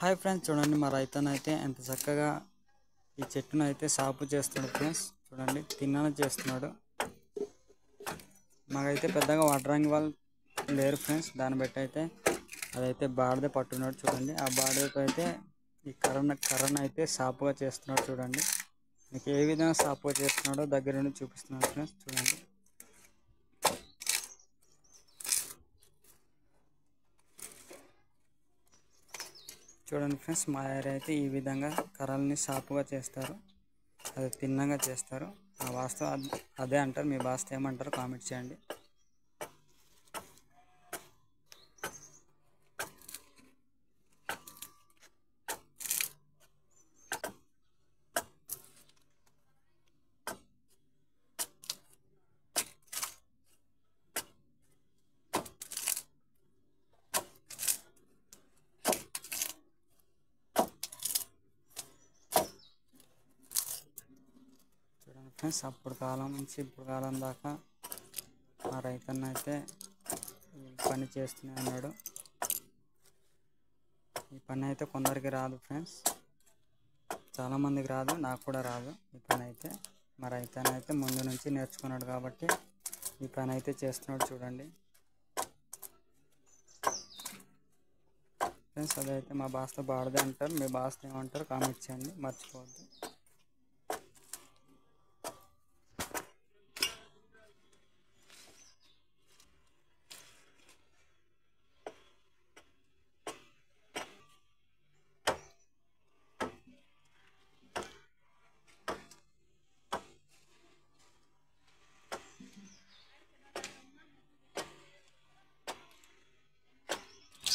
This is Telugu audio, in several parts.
హాయ్ ఫ్రెండ్స్, చూడండి మా రైతన్నైతే ఎంత చక్కగా ఈ చెట్టును అయితే సాగు చేస్తున్నాడు ఫ్రెండ్స్. చూడండి తిన్నాను చేస్తున్నాడు. మాకైతే పెద్దగా వాటరింగ్ వాళ్ళు లేరు ఫ్రెండ్స్. దాన్ని బట్టి అయితే అదైతే బాడదే పట్టున్నాడు. చూడండి ఆ బాడతో అయితే ఈ కర్రను అయితే సాపుగా చేస్తున్నాడు. చూడండి మీకు ఏ విధంగా సాపుగా చేస్తున్నాడో దగ్గర నుండి చూపిస్తున్నాడు ఫ్రెండ్స్. చూడండి చూడండి ఫ్రెండ్స్, మా ఏరియా అయితే ఈ విధంగా కర్రల్ని సాపుగా చేస్తారు. అది తిన్నగా చేస్తారు. ఆ వాస్తవం అదే అంటారు. మీ భాష ఏమంటారు కామెంట్ చేయండి. చూడండి ఫ్రెండ్స్, అప్పుడు కాలం నుంచి ఇప్పుడు కాలం దాకా మా రైతన్న అయితే ఈ పని చేస్తూనే ఉన్నాడు. ఈ పని అయితే కొందరికి రాదు ఫ్రెండ్స్, చాలామందికి రాదు, నాకు కూడా రాదు. ఈ పని అయితే మా రైతన్న అయితే ముందు నుంచి నేర్చుకున్నాడు కాబట్టి ఈ పని అయితే చేస్తున్నాడు. చూడండి ఫ్రెండ్స్, అదైతే మా భాషలో బాడదే అంటారు. మీ భాషలో ఏమంటారు కామెంట్ చేయండి, మర్చిపోవద్దు.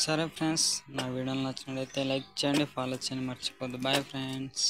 సరే ఫ్రెండ్స్, నా వీడియోలు నచ్చినట్లయితే లైక్ చేయండి, ఫాలో చేయండి, మర్చిపోద్దు. Bye friends.